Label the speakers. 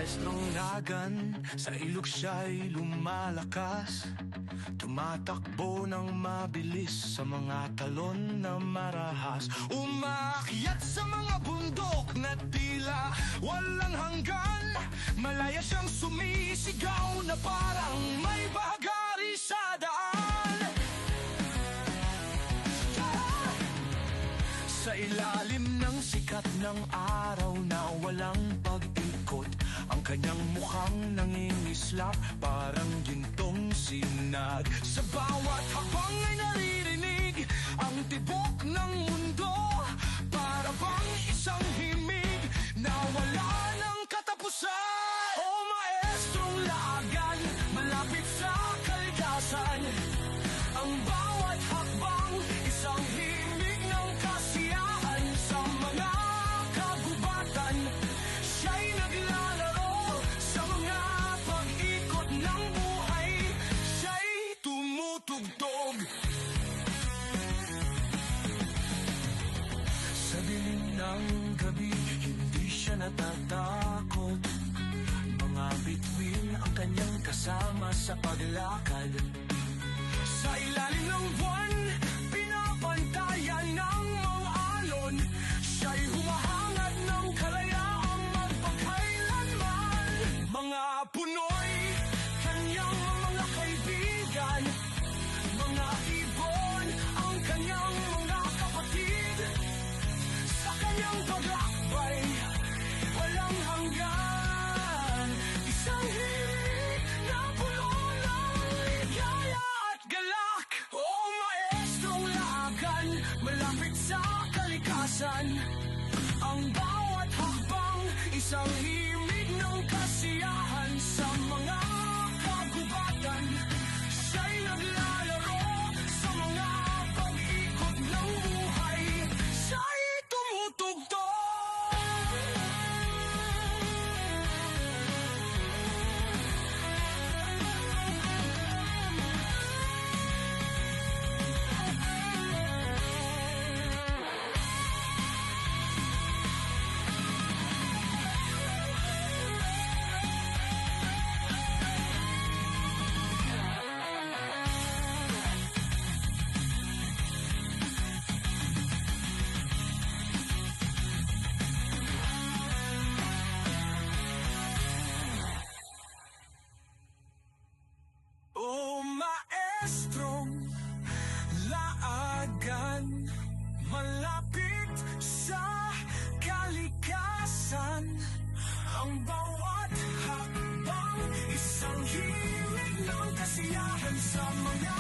Speaker 1: maestrong lagan, sa ilog siya'y lumalakas. Tumatakbo ng mabilis sa mga talon na marahas. Umaakyat sa mga bundok na tila walang hanggan. Malaya siyang sumisigaw na parang may bahagari sa daan. Sa ilalim ng sikat ng araw na walang pag-ikot, ang kanyang mukhang nangingislap, parang gintong sinag. Sa bawat hakbang ay naririnig ang tibok ng mundo, para bang isang himig na wala ng katapusan. O maestrong lagan, malapit sa kalikasan, ang bawat hakbang isang himig ng kasiyahan. Sa mga kagubatan, siya'y naglalaro, sa mga pag-ikot ng buhay, siya'y tumutugtog. Sa dilim ng gabi, hindi siya natatakot. Mga bituin ang kanyang kasama sa paglakad. Sa ilalim ng buwan, pinapantayan ng mga alon, siya'y humahangad ng kalayaang magpakailanman. Mga punoy, kanyang mga kaibigan, mga ibon, ang kanyang mga kapatid. Sa kanyang paglakbay, walang hanggan, isang himig na puno ng ligaya at galak. O maestrong lagan, malapit sa kalikasan, ang bawat hakbang isang himig ng kasiyahan. Sa mga kagubatan, siya'y naglalaro, sa mga pag-ikot ng buhay, siya'y tumutugtog. O maestrong laagan, malapit sa kalikasan, ang bawat hakbang isang himig ng kasiyahan. Sa mga